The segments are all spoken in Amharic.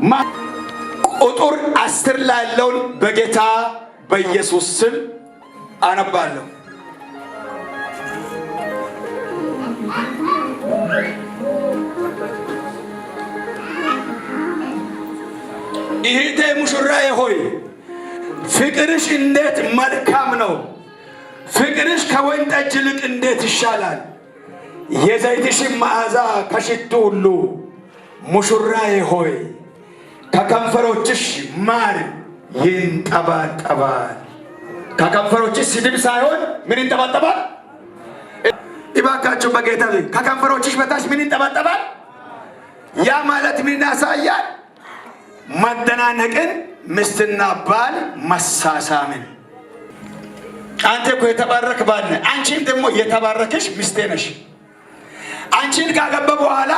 ቁጥር 10 ላይ ያለውን በጌታ በኢየሱስ ስም አነባለሁ። እህቴ ሙሽራዬ ሆይ ፍቅርሽ እንዴት መልካም ነው! ፍቅርሽ ከወይን ጠጅ ይልቅ እንዴት ይሻላል! የዘይትሽ መዓዛ ከሽቱ ሁሉ ሙሽራዬ ሆይ ከከንፈሮችሽ ማር ይንጠባጠባል። ከከንፈሮችሽ ስድብ ሳይሆን ምን ይንጠባጠባል? እባካችሁ በጌታ ከከንፈሮችሽ በታች ምን ይንጠባጠባል? ያ ማለት ምን ያሳያል? መደናነቅን፣ ሚስትና ባል መሳሳምን። አንተ እኮ የተባረክ ባል ነህ፣ አንቺም ደግሞ የተባረከሽ ሚስቴ ነሽ። አንቺን ካገባ በኋላ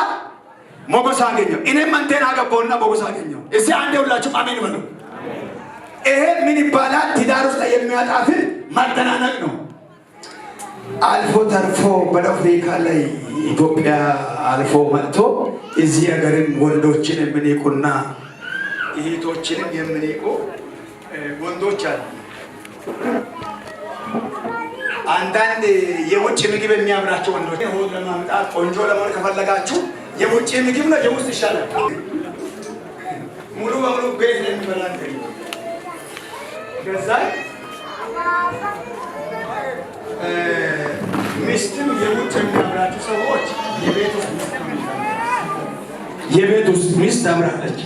ሞገስ አገኘው፣ እኔም አንተን አገባውና ሞገስ አገኘው። እስቲ አንዴ ሁላችሁም አሜን በሉ። ይሄ ምን ይባላል? ትዳር ውስጥ የሚያጣፍጥ መደናነቅ ነው። አልፎ ተርፎ በአፍሪካ ላይ ኢትዮጵያ አልፎ መጥቶ እዚህ ሀገርም ወንዶችን የምንቁና እህቶችንም የምንቁ ወንዶች አሉ። አንዳንድ የውጭ ምግብ የሚያምራቸው ወንዶች ሆድ ለማምጣት ቆንጆ ለመሆን ከፈለጋችሁ የውጭ ምግብ ነው የውስጥ ይሻላል። ሙሉ በሙሉ ቤት የሚበላ ገዛ ሚስትም የውጭ የሚያምራችሁ ሰዎች የቤት ውስጥ ሚስት ታምራለች።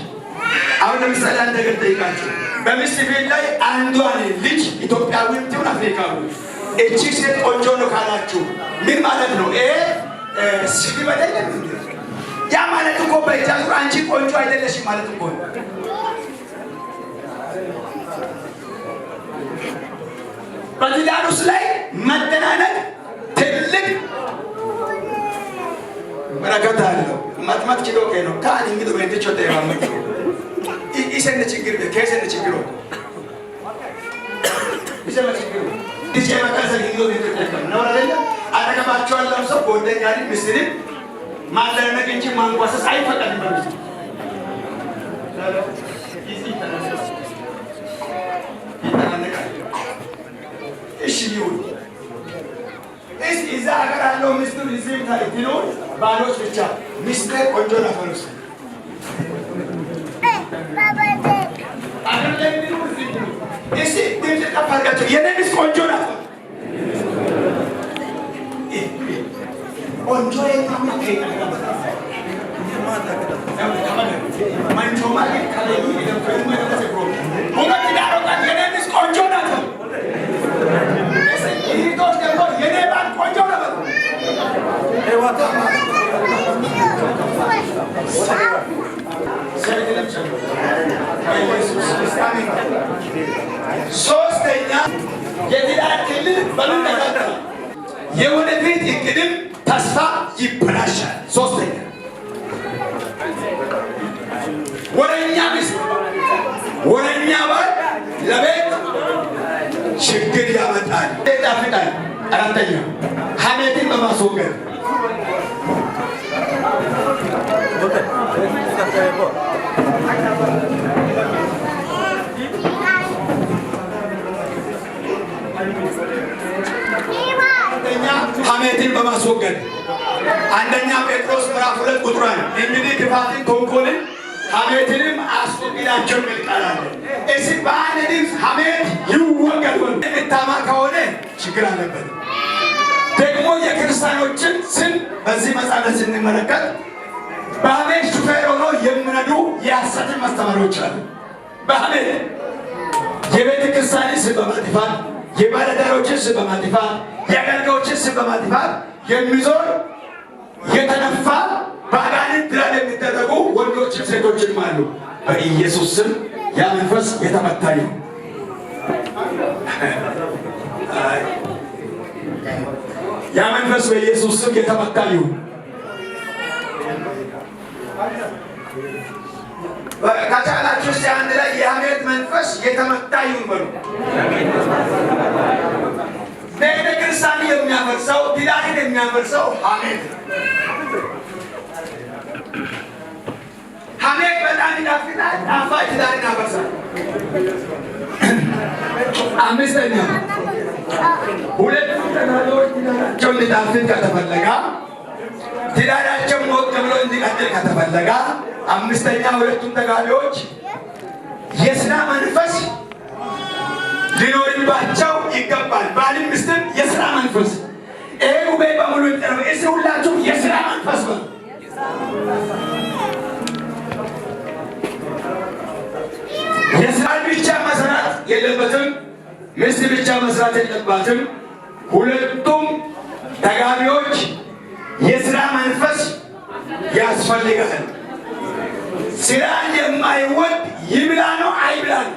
አሁን ለምሳሌ አንድ ነገር ጠይቃችሁ በሚስት ቤት ላይ አንዷን ልጅ ኢትዮጵያዊ ትሁን አፍሪካዊ እቺ ሴት ቆንጆ ነው ካላችሁ ምን ማለት ነው? ይሄ ስድብ አይደለም። ያ ማለት እኮ በእጃችሁ አንቺ ቆንጆ አይደለሽም ማለት እኮ ነው። በትዳር ውስጥ ላይ መደናነቅ ትልቅ በረከት አለው። ማጥማት ችሎ ነው ካን እንግዲህ ወንድቾ ተያማመት ይሰነ ችግር ከሰነ ችግር ይሰነ ችግር ዲጄ ማካሰ ሊዮ ይተከም ነው አይደለ? አጠገባቸው ያለው ሰው ጎደኛ ልጅ ምስልን ማለነቅ እንጂ ማንጓሰስ አይፈቀድም። እሺ ይሁን። እዛ ሀገር ያለው ሚስቱ እዚህም ታሪክ ቢኖር ባሎች ብቻ ሚስቴ ቆንጆ ናት ፈሩስ አገር ላይ ቢኖር እሺ ድምፅ ከፍ አድርጋችሁ የኔ ሚስት ቆንጆ ናት። ቆንጆ የታማ ቆንጆ ናት። ሶስተኛ የትዳር ክልል በመነጋገር የወደፊት እቅድም ተስፋ ይበላሻል። ሶስተኛ ወረኛ ሚስት፣ ወረኛ ባል ለቤት ችግር ያመጣል፣ ያጣፍጣል። አራተኛ ሐሜትን በማስወገድ ሐሜትን በማስወገድ አንደኛ ጴጥሮስ ምዕራፍ 2 ቁጥር 1 እንግዲህ ክፋትን፣ ተንኮልን፣ ሐሜትንም አስወግዳቸው የሚል ቃል አለ። እዚህ በአንድ ድምፅ ሐሜት ይወገድ። የምታማ ከሆነ ችግር አለበት። ደግሞ የክርስቲያኖችን ስም በዚህ መጽሐፍ ስንመለከት በሐሜት ሹፌር ሆኖ የሚነዱ የሐሰትን ማስተማሪዎች አሉ። በሐሜት የቤተ ክርስቲያንን ስም በማጥፋት የባለዳሮችን ስም በማጥፋት የአገልጋዮችን ስም በማጥፋት የሚዞር የተነፋ በአጋንንት ድራን የሚደረጉ ወንዶችም ሴቶችም አሉ። በኢየሱስ ስም ያ መንፈስ የተመታ ነው። ያ መንፈስ በኢየሱስ ስም የተመታ ነው። ከቻላችሁ እስቲ አንድ ላይ የሐሜት መንፈስ የተመታ ይሁን በሉ። ቤተ ክርስቲያን የሚያፈርሰው ትዳርን የሚያፈርሰው ሐሜት። ሐሜት በጣም ይጣፍጣል፣ ጣፋጭ ትዳርን ያፈርሳል። አምስተኛ ሁለቱም ተጋቢዎች ትዳራቸው እንዲጣፍጥ ከተፈለገ ትዳራቸው ሞቅ ብሎ እንዲቀጥል ከተፈለገ አምስተኛ ሁለቱም ተጋቢዎች የሥራ መንፈስ ሊኖርባቸው ይገባል። ባልም ሚስትም የሥራ መንፈስ ይሄ ጉባኤ በሙሉ ይጠራል። እዚህ ሁላችሁ የሥራ መንፈስ ነው። የሥራ ብቻ መስራት የለበትም። ሚስት ብቻ መስራት የለባትም። ሁለቱም ተጋቢዎች የሥራ መንፈስ ያስፈልጋል። ስራን የማይወድ ይብላ ነው አይብላ ነው።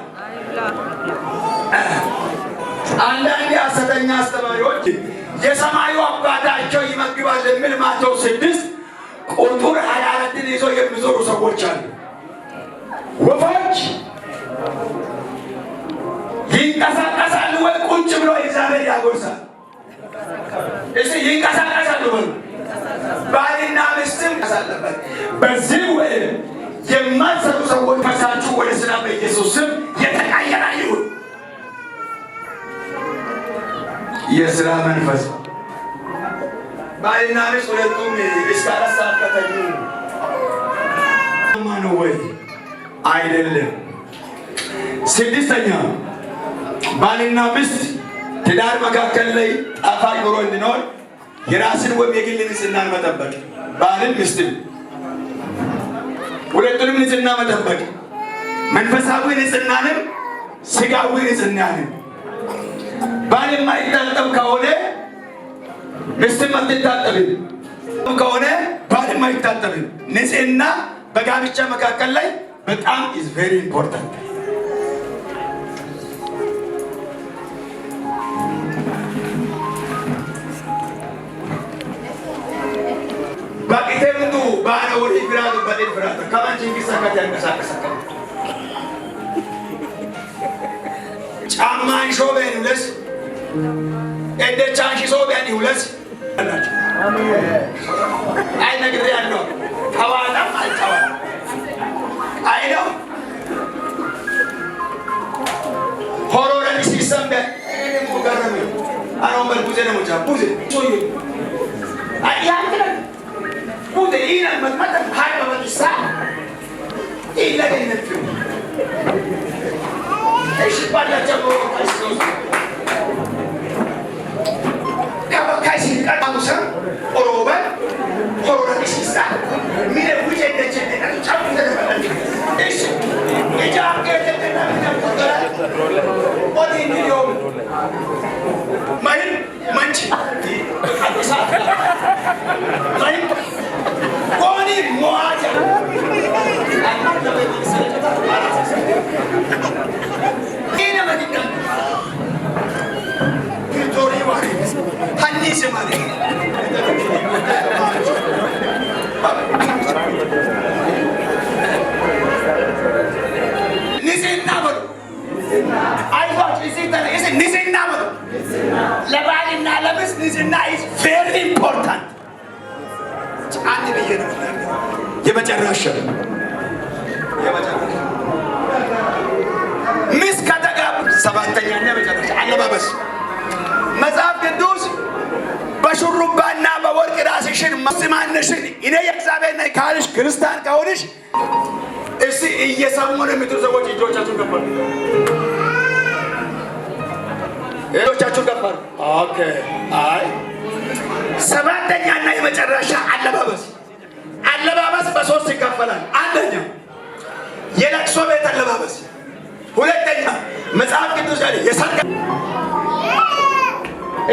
አንዳንድ ሐሰተኛ አስተማሪዎች የሰማዩ አባታቸው ይመግባል የሚል ማቴዎስ 6 ቁጥር 24ን ይዞ የሚዞሩ ሰዎች አሉ። ወፎች ይንቀሳቀሳሉ ወይ ቁጭ ብሎ እግዚአብሔር ያጎርሳል? እስቲ ይንቀሳቀሳሉ ወይ? ባልና ሚስትም ያሳለበት በዚህ ወይ የማትሰሩ ሰዎች ፈሳችሁ ወደ ስራ በኢየሱስ ስም የተቀየረ ይሁን። የሥራ መንፈስ ባልና ሚስት ሁለቱም እስከ 4 ሰዓት ከተኙ ነው ወይ? አይደለም። ስድስተኛ ባልና ሚስት ትዳር መካከል ላይ ጣፋጭ ኑሮ እንዲኖር የራስን ወይም የግል ንጽህናን መጠበቅ፣ ባልን ሚስትም ሁለቱንም ንጽህና መጠበቅ፣ መንፈሳዊ ንጽህናንም ስጋዊ ንጽህናንም። ባል የማይታጠብ ከሆነ ሚስትም አትታጠብም ከሆነ ባልም አይታጠብም። ንጽህና በጋብቻ መካከል ላይ በጣም is very important። ባቂቴምቱ ባነ ወዲ ፍራዱ በደል ፍራዱ ከማንቺ እንዲሰካት ያንቀሳቀሳል። ጫማን ሾቤን ሁለስ እንደቻንሺ ሶቤን ሁለስ አሜን። አይ ነገር ያለው ተዋጣም አልተዋጣም አይ ነው ሆሮረን ሲሰምበ እኔ ሙገረም አሁን በልኩዘ ነው ቻ ቡዘ ሶይ አይ ያንተ ቡዘ ይና መጥመጥ ሃይ በመጥሳ ይለገነት እሺ ባላቸው አይስቶስ ካባካሲ ቀጣውሰ ኦሮበ ሆሮረን ሲሳ ሚለ ቡዘ እንደቸደ ቻው ተደረገ እሺ የጃም ከተና ተቆጠረ ኦዲ ሚሊዮን ማይ ማንቺ አዲሳ ማይ ኦኒ ሞአጃ ይሄ ለማድረግ ቪክቶሪ ዋሪ ሀኒስ ማለት ንጽህና በሉ አይዟችሁ ንጽህና በሉ ለባልና ለሚስት ንጽህና is very important። አንድ ብዬ ነው የመጨረሻ ሚስት ከተጋቡ ሰባተኛና የመጨረሻ አለባበስ መጽሐፍ ቅዱስ በሹሩባና በወርቅ ራስሽን ማስማነሽን እኔ የእግዚአብሔር ነኝ ካልሽ ክርስቲያን ከሆንሽ እስቲ እየሰሙ ነው የምትሉ ሰዎች እጆቻችሁን ከፍ አድርጉ። እጆቻችሁን ከፍ አድርጉ። ኦኬ አይ ሰባተኛና የመጨረሻ አለባበስ በሶስት ይከፈላል። አንደኛ የለቅሶ ቤት አለባበስ፣ ሁለተኛ መጽሐፍ ቅዱስ ላይ የሰርግ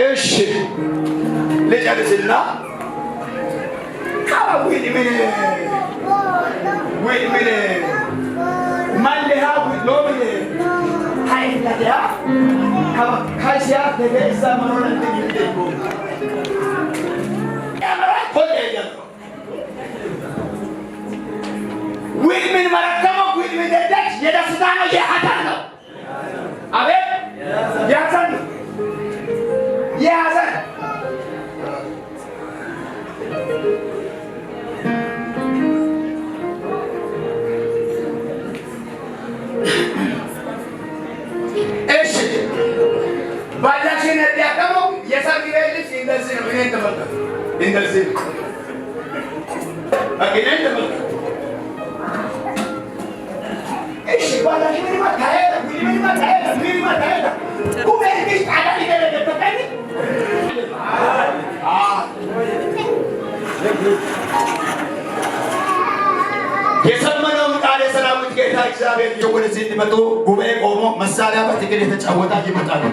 እሺ ልጨርስና ካውይ ምን ማለያ ሎብለ ሃይላያ ካሲያ ደገዛ ማሮን እንደሚደጎ ያመራ ሆዴያ ምን መረከመው ምን ደደች የደስታ ነው የሐዘን ነው። አቤት የሐዘን እንደዚህ አገናኝ ተመልከቱ። እሺ ባላሽ ምን ማታየት ምን ማታየት ኩበርሽ ታዲያ ይደረገበታል። የሰማነውን ቃል የሰራዊት ጌታ እግዚአብሔር ወደዚህ እንዲመጡ ጉባኤ ቆሞ መሳሪያ በትግል የተጫወታ ይመጣሉ።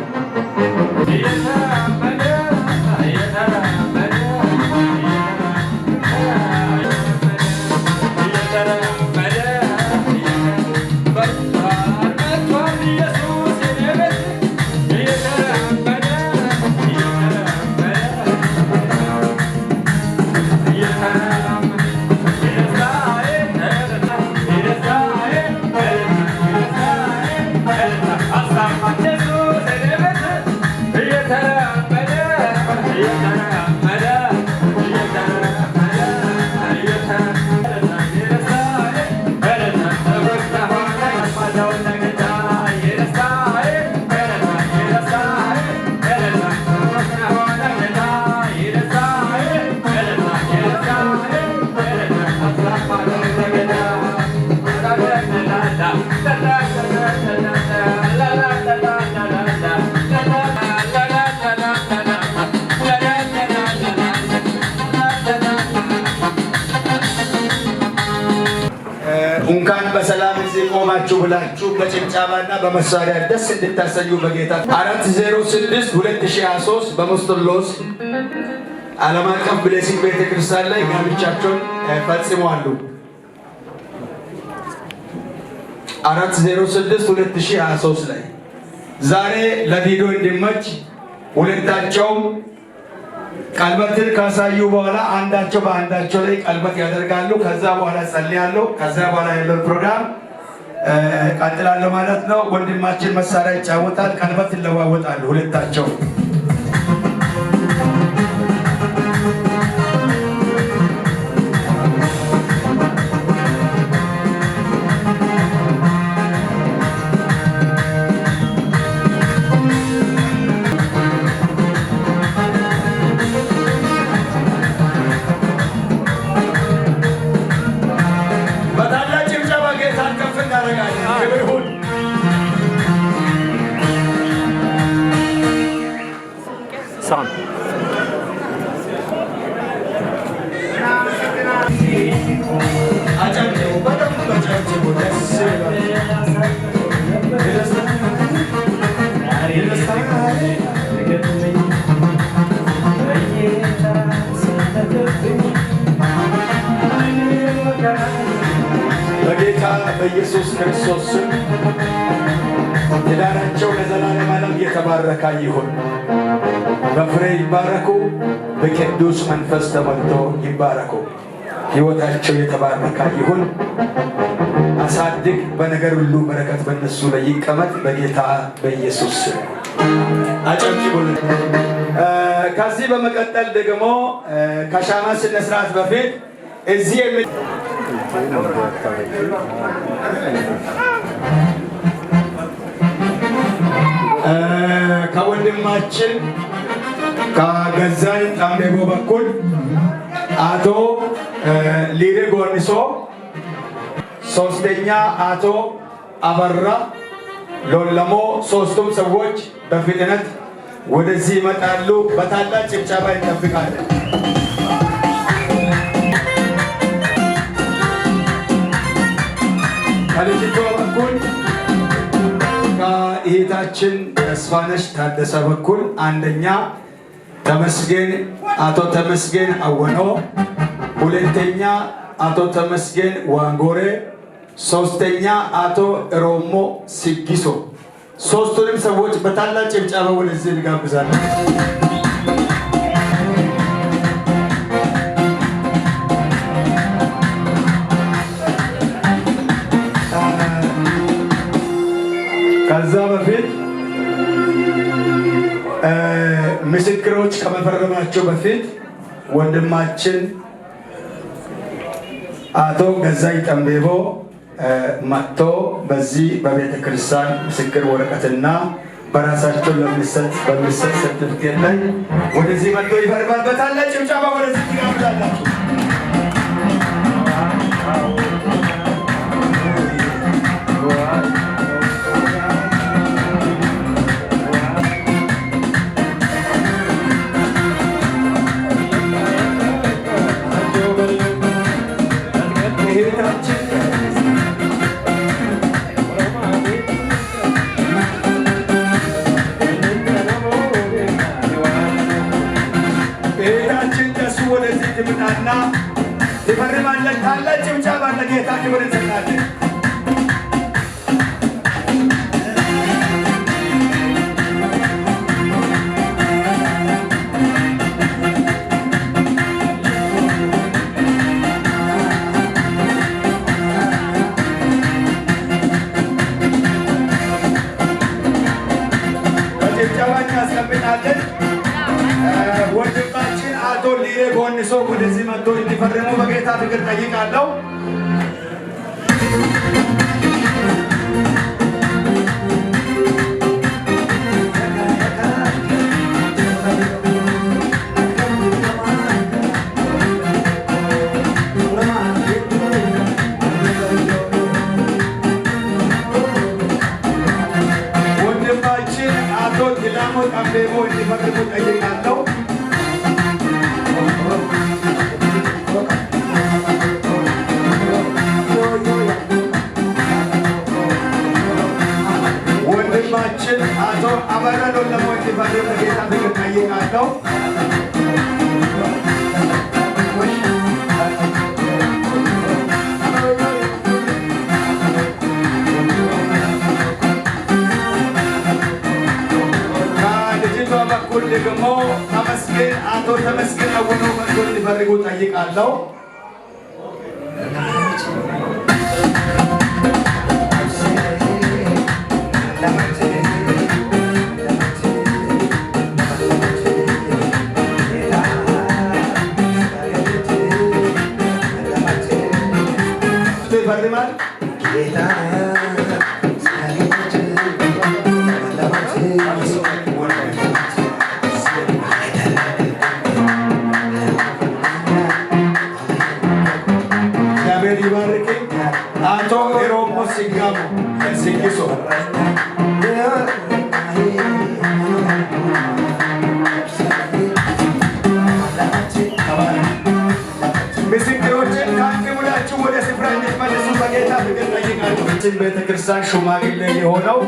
እንኳን በሰላም እዚህ ቆማችሁ ብላችሁ በጭብጨባና በመሳሪያ ደስ እንድታሰኙ በጌታ 406/2023 በሞስቶሎስ ዓለም አቀፍ ብሌሲንግ ቤተክርስቲያን ላይ ጋብቻቸውን ፈጽመዋል። 406/2023 ላይ ዛሬ ለቪዲዮ እንዲመች ሁለታቸውም ቀለበትን ካሳዩ በኋላ አንዳቸው በአንዳቸው ላይ ቀለበት ያደርጋሉ። ከዛ በኋላ ጸልያለሁ። ከዛ በኋላ ያለው ፕሮግራም ቀጥላለሁ ማለት ነው። ወንድማችን መሳሪያ ይጫወታል፣ ቀለበት ይለዋወጣሉ ሁለታቸው። Son. በጌታ በኢየሱስ ክርስቶስ ስም ትዳራቸው ለዘላለም ዓለም የተባረከ ይሁን። በፍሬ ይባረኩ። በቅዱስ መንፈስ ተሞልቶ ይባረኩ። ሕይወታቸው የተባረከ ይሁን። አሳድግ። በነገር ሁሉ በረከት በእነሱ ላይ ይቀመጥ በጌታ በኢየሱስ ስም። አጨብጭቡልን። ከዚህ በመቀጠል ደግሞ ከሻማ ስነ ስርዓት በፊት እዚህ ከወንድማችን ከገዛኝ ጣምዴቦ በኩል አቶ ሊሬ ጎርኒሶ፣ ሶስተኛ አቶ አበራ ሎለሞ፣ ሶስቱም ሰዎች በፍጥነት ወደዚህ ይመጣሉ። በታላቅ ጭብጨባ እንጠብቃለን። ከልጅቷ በኩል ከእህታችን ተስፋነሽ ታደሰ በኩል አንደኛ ተመስገን አቶ ተመስገን አወኖ፣ ሁለተኛ አቶ ተመስገን ዋንጎሬ፣ ሶስተኛ አቶ ሮሞ ሲጊሶ። ሶስቱንም ሰዎች በታላቅ ጭብጨባ ወደዚህ እንጋብዛለን። ከዛ በፊት ምስክሮች ከመፈረማቸው በፊት ወንድማችን አቶ ገዛኝ ጣምዴቦ መጥቶ በዚህ በቤተ ክርስቲያን ምስክር ወረቀትና በራሳቸው በሚሰጥ ሰርቲፊኬት ላይ ወደዚህ መጥቶ ይፈርማል። በታላቅ ጭብጨባ ወደዚህ ትጋብዛላችሁ። እና ይፈርማለን። ታላቅ ጭብጨባ ለጌታ ክብር እንሰጣለን። በጭብጨባ እናስቀምጣለን። ወንድማችን አቶ ሊሬ ቦንሶ ወደዚህ መጥቶ እንዲፈርሙ በጌታ ፍቅር ጠይቃለሁ። ወንድማችን አቶ ዲላሞ ጠምቤሞ እንዲፈርሙ ጠይቃለሁ። ወንድማችን አቶ አበራ ሎለሞ እንዲፈርሙ በጌታ ፍቅር ጠይቃለሁ። በኩል ደግሞ ተመስገን አቶ ተመስገን አወኖ መጥቶ እንዲፈርሙ ጠይቃለሁ። ይፈርማል። እግዚአብሔር ይባርክ። አቶ ኤሮሞ ሲጋሞ ሲንጊሶ ምስክሮችን ታቅሙላችሁ ወደ ስፍራ እንድትመለሱ በጌታ ፍቅር ጠይቃለሁ። ቤተክርስቲያን ሽማግሌ የሆነው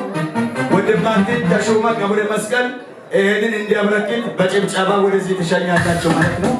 ወንድማችን ተሾመ ገብረ መስቀል ይህንን እንዲያበረክት በጭብጨባ ወደዚህ ትሸኛላችሁ ማለት ነው።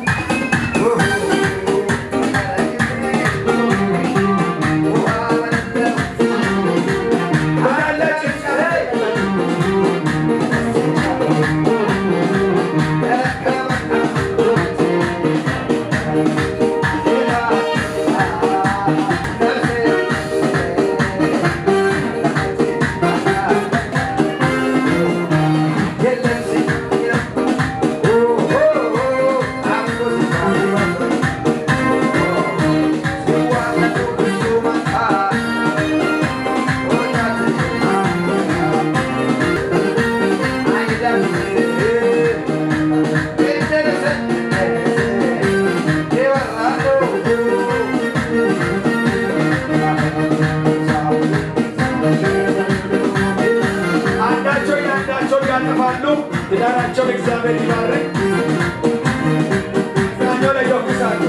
ትዳራቸውን እግዚአብሔር ይባርክ። ዛኛው ላይ ይወቅሳሉ።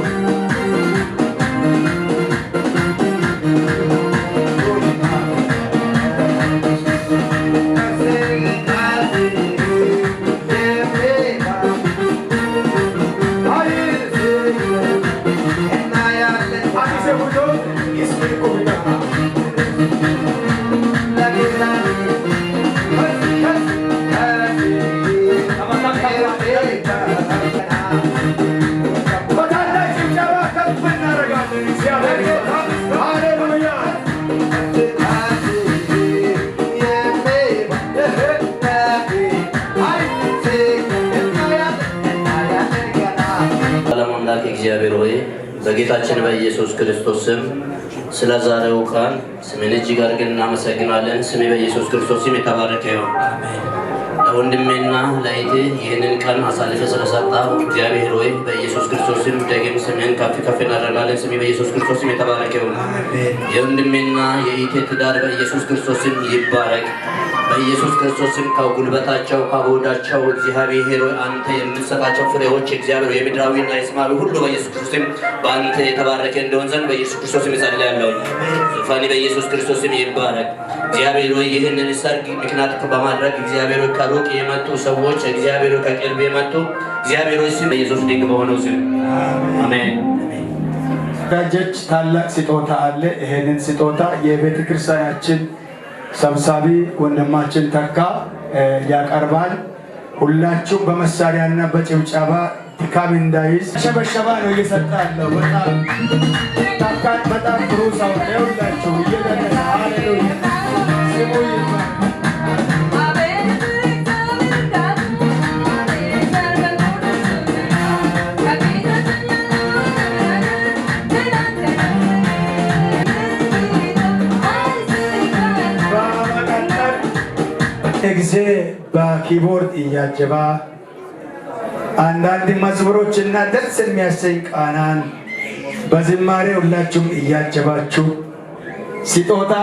እግዚአብሔር ሆይ በጌታችን በኢየሱስ ክርስቶስ ስም ስለ ዛሬው ቀን ስሜን እጅግ አድርገን እናመሰግናለን። ስሜ በኢየሱስ ክርስቶስ ስም የተባረከ ይሁን። ለወንድሜና ለእህቴ ይህንን ቀን አሳልፈ ስለሰጣው እግዚአብሔር ሆይ በኢየሱስ ክርስቶስ ስም ደግም ስሜን ከፍ ከፍ እናደርጋለን። ስሜ በኢየሱስ ክርስቶስ ስም የተባረከ ይሁን። የወንድሜና የእህቴ ትዳር በኢየሱስ ክርስቶስ ስም ይባረክ። በኢየሱስ ክርስቶስ ስም ከጉልበታቸው ከሆዳቸው እግዚአብሔር ሆይ አንተ የምትሰጣቸው ፍሬዎች እግዚአብሔር የምድራዊና የሰማያዊ ሁሉ በኢየሱስ ክርስቶስ ስም በአንተ የተባረከ እንደሆን ዘንድ በኢየሱስ ክርስቶስ ስም እጸልያለሁ። ዙፋኔ በኢየሱስ ክርስቶስ ስም ይባረክ። እግዚአብሔር ሆይ ይህንን ሰርግ ምክንያት በማድረግ እግዚአብሔር ሆይ ከሩቅ የመጡ ሰዎች እግዚአብሔር ሆይ ከቅርብ የመጡ እግዚአብሔር ሆይ ስም በኢየሱስ ድንቅ በሆነው ስም አሜን። ጋጀች ታላቅ ስጦታ አለ። ይሄንን ስጦታ የቤተ ክርስቲያናችን ሰብሳቢ ወንድማችን ተካ ያቀርባል። ሁላችሁም በመሳሪያና በጭብጨባ ድካም እንዳይዝ ሸበሸባ ነው እየሰጠ ያለው። በጣም ጥሩ ሰው ነው። ሁላችሁ እየደረሰ ሃሌሉያ ስሙ ይባል። ጊዜ በኪቦርድ እያጀባ አንዳንድ መዝሙሮችና ደስ የሚያሰኝ ቃናን በዝማሬ ሁላችሁም እያጀባችሁ ስጦታ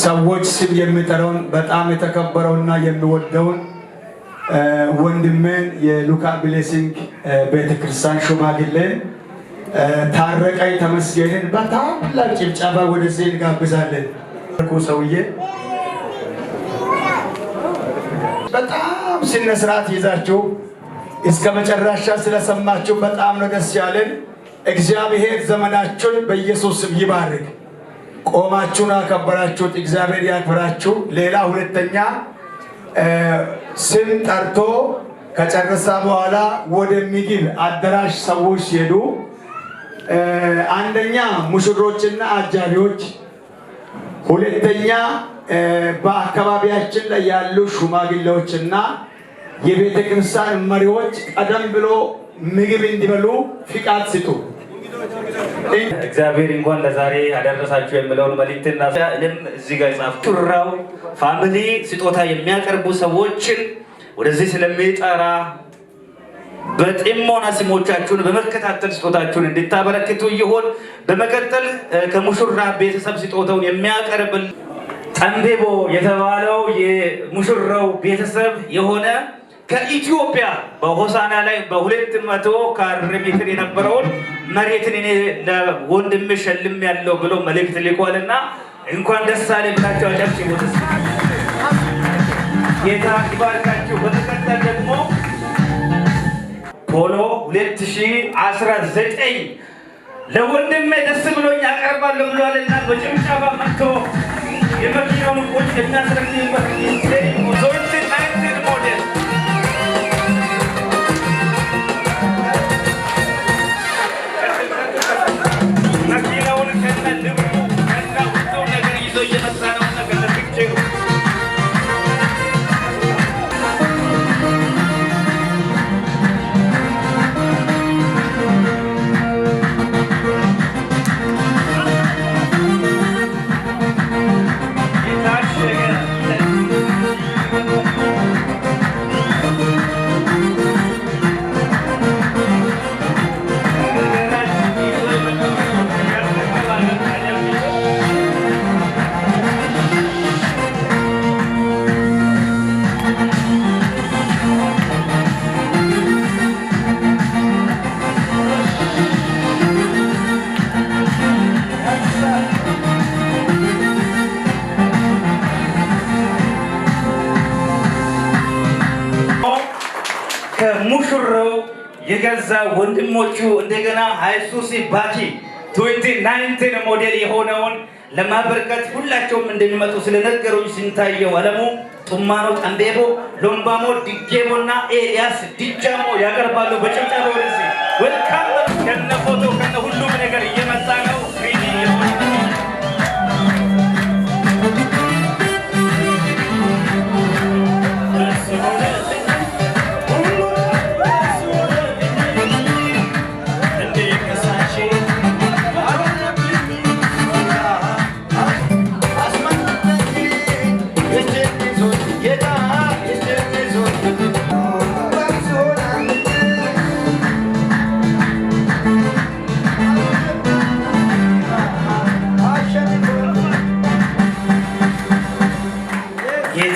ሰዎች ስም የሚጠራውን በጣም የተከበረውና የሚወደውን ወንድሜን የሉካ ብሌሲንግ ቤተክርስቲያን ሽማግሌን ታረቀኝ ተመስገንን በታላቅ ጭብጨባ ወደዚህ እንጋብዛለን። ሰውዬ በጣም ስነ ስርዓት ይዛችሁ እስከ መጨረሻ ስለሰማችሁ በጣም ነው ደስ ያለን። እግዚአብሔር ዘመናችሁን በኢየሱስ ስም ይባርክ። ቆማችሁን አከበራችሁት፣ እግዚአብሔር ያክብራችሁ። ሌላ ሁለተኛ ስም ጠርቶ ከጨረሰ በኋላ ወደ ምግብ አዳራሽ ሰዎች ሲሄዱ አንደኛ ሙሽሮችና አጃቢዎች፣ ሁለተኛ በአካባቢያችን ላይ ያሉ ሽማግሌዎችና የቤተ ክርስቲያን መሪዎች ቀደም ብሎ ምግብ እንዲበሉ ፍቃድ ስጡ። እግዚአብሔር እንኳን ለዛሬ አደረሳችሁ የሚለውን መልእክትና እዚህ ጋር ጻፍ ቱራው ፋሚሊ ስጦታ የሚያቀርቡ ሰዎችን ወደዚህ ስለሚጠራ በጥሞና ስሞቻችሁን በመከታተል ስጦታችሁን እንድታበረክቱ ይሆን። በመቀጠል ከሙሽራ ቤተሰብ ስጦታውን የሚያቀርብል ጠንቤቦ የተባለው የሙሽራው ቤተሰብ የሆነ ከኢትዮጵያ በሆሳና ላይ በ200 ካሬ ሜትር የነበረውን መሬትን እኔ ለወንድም ሸልም ያለው ብሎ መልእክት ልኳልና እንኳን ደስ አለ ብላችሁ አጨብጭቡ። ጌታ ይባርካችሁ። በመቀጠል ደግሞ ፖሎ 2019 ለወንድሜ ደስ ብሎኝ አቀርባለሁ ብሏልና በጭብጨባ መጥቶ የመኪናውን ቁጭ የሚያስረክብበት ጊዜ ዞት 19 ሞዴል መኪናውን ከነ ልብሩ ከነ ሁሉ ነገር ይዞ እየመጣ ነው። ነገር ለፍቼ ከሙሽራው የገዛ ወንድሞቹ እንደገና ሃይሱሲ ባኪ 2019 ሞዴል የሆነውን ለማበርከት ሁላቸውም እንደሚመጡ ስለነገሩኝ ስንታየው አለሙ፣ ጡማኖ ጠንቤቦ፣ ሎምባሞ ዲጌቦና ኤልያስ ዲጃሞ ያቀርባሉ። በጭብጨባ ወደዚህ ወልካም ከነ ፎቶ ከነ ሁሉም ነገር እየመጣ ነው።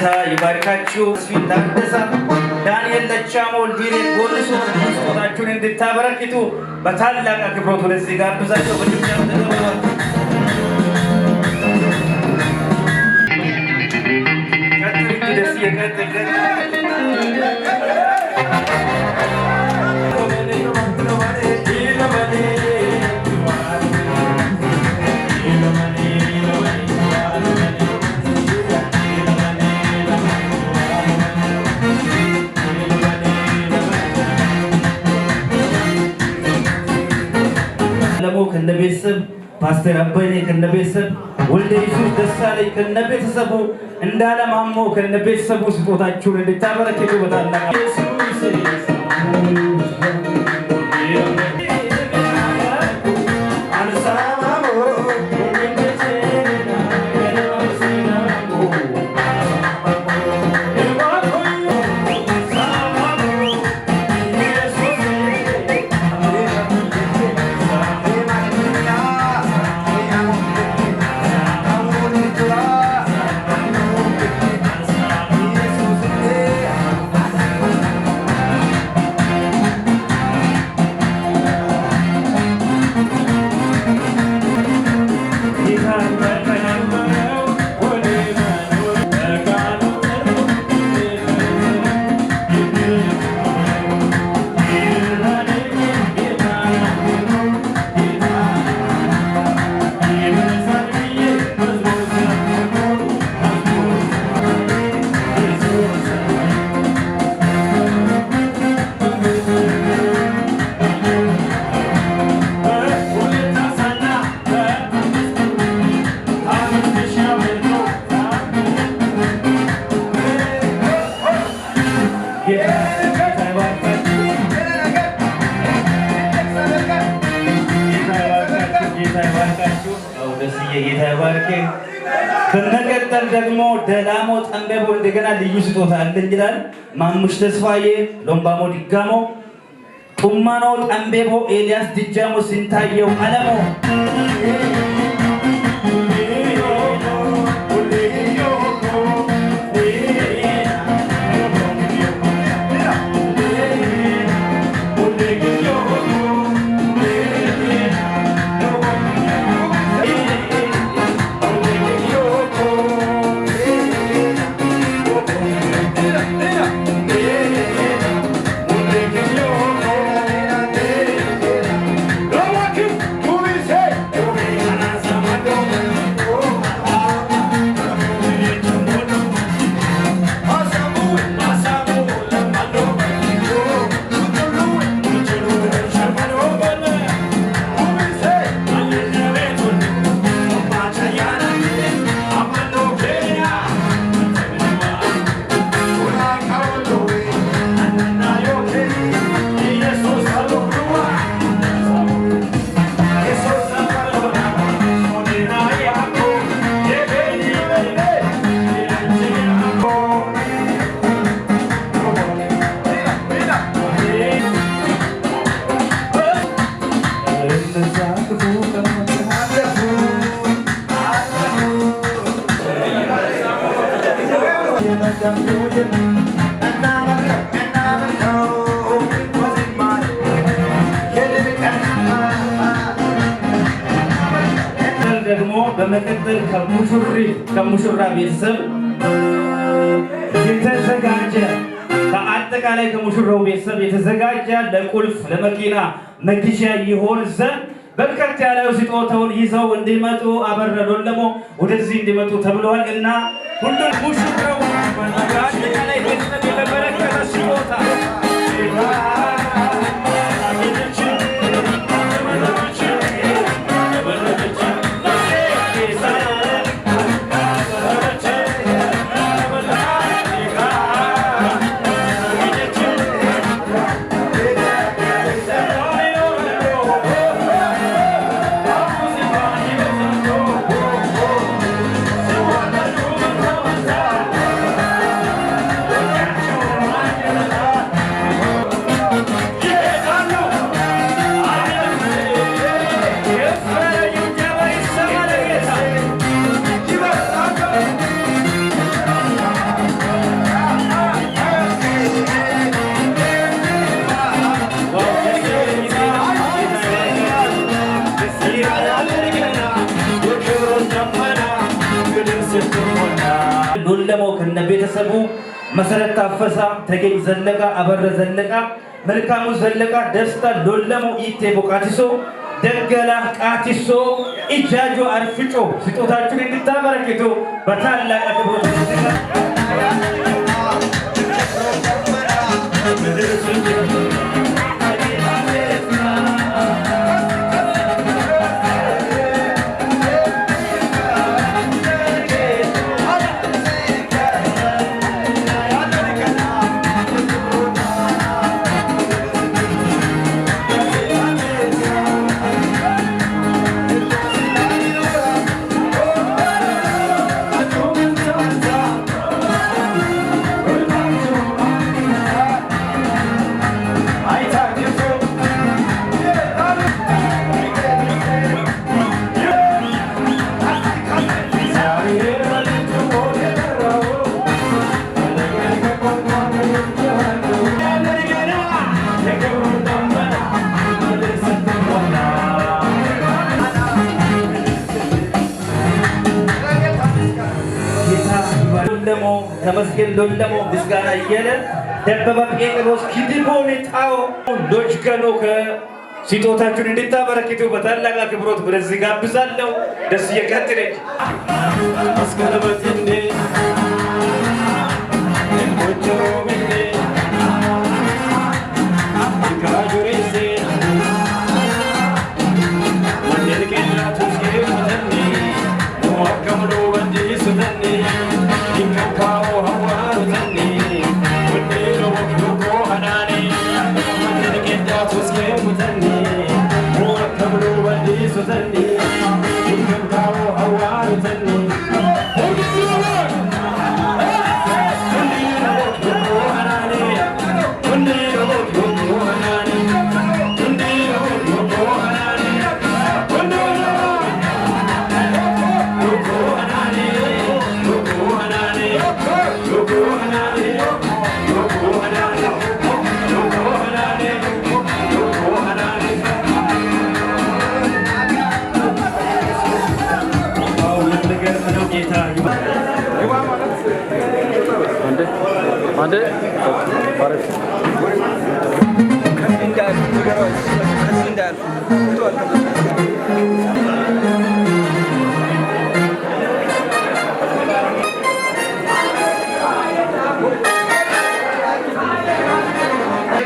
ጌታ ይባርካችሁ። ስፊን ታደሰ፣ ዳንኤል ለቻሞ፣ ዲሬት ጎልሶ ስጦታችሁን እንድታበረክቱ በታላቅ አክብሮት ወደዚህ ጋብዛቸው። በድምጫም ተቀበሏል። ደስ የቀጥል ከነቤተሰብ ፓስተር አባይኔ ከነቤተሰብ ወልደ ኢየሱስ ደሳለኝ ከነቤተሰቡ እንዳለማሞ ከነቤተሰቡ ስጦታችሁን እንድታበረክቱ በታላቅ በመቀጠል ደግሞ ደላሞ ጠንበቦ እንደገና ልዩ ስጦታ አለን ይላል። ማሙሽ ተስፋዬ ሎምባሞ ዲጋሞ ጡማኖ ጠንበቦ ኤልያስ ዲጃሞ ሲንታየው አለሞ ደግሞ በመቀጠል ከሙሽራ ቤተሰብ የተዘጋጀ ከአጠቃላይ ከሙሽራው ቤተሰብ የተዘጋጀ ለቁልፍ ለመኪና መግዣ ይሆን ዘንድ በርከት ያለው ስጦታውን ይዘው እንዲመጡ አበረዶን ደግሞ ወደዚህ እንዲመጡ ተብለዋል እና ሁሉም ሙሽራው ከአጠቃላይ ቤተሰብ የተበረከተ ስጦታ ሎለሞ ከነ ቤተሰቡ መሰረት ታፈሳ፣ ተገኝ ዘለቃ፣ አበረ ዘለቃ፣ መልካሙ ዘለቃ፣ ደስታ ሎለሞ፣ ኢቴ ቦቃቲሶ፣ ደገላ ቃቲሶ፣ ኢጃጆ አርፍጮ ስጦታችሁን እንድታበረክቱ በታላቅ አክብሮት ተመስገን ሎለሞ ምስጋና እየለ ደበበ ጴጥሮስ ኪዲቦኔ ጣው ሎጅ ከኖ ከስጦታችሁን እንድታበረክቱ በታላቅ አክብሮት ወደዚህ ጋብዛለሁ። ደስ እየቀጥለች አስከለበትንዴ እንቦቸሮምንዴ ካጁሬሴ ወንዴል ቄላቱስ ጌሙተኒ ዋከምዶ ወንዲ ሱተኒ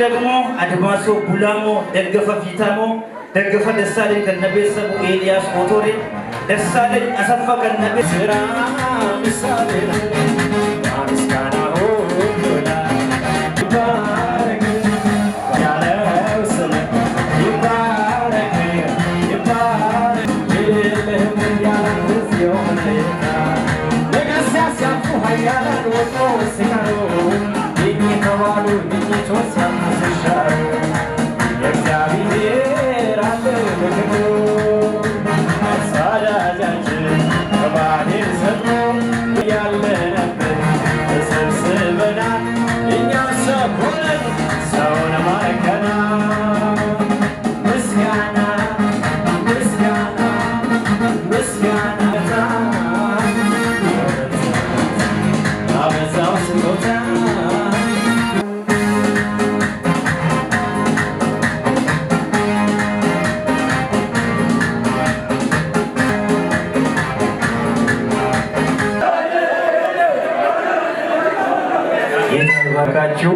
ደግሞ አድማሶ ቡላሞ ደገፈ ፊታሞ ደገፈ ደሳለኝ ከነቤተሰቡ ኤልያስ ሞቶሬ ደሳለኝ አሰፋ ከነቤት ስራ ምሳሌ ምስጋና ሆላ ይባረክ ያለው ስለ ይባረክ ይባረክ ይልህም ያለንስ የሆነታ ነገስ ያሳፉ ሀያላን ወጦ ሲካሩ ይኝተዋሉ ይኝቶስ ያምስሻሩ የእግዚአብሔር አለ ምክሩ ሳዳጃችን ከባህር ሰጥሞ ያለነበት ተሰብስበናል እኛ ሰብ ሆነን ሰውን ማርከና ምስጋና ምስጋና ምስጋና አበዛው ስጦታ የተባረካችሁ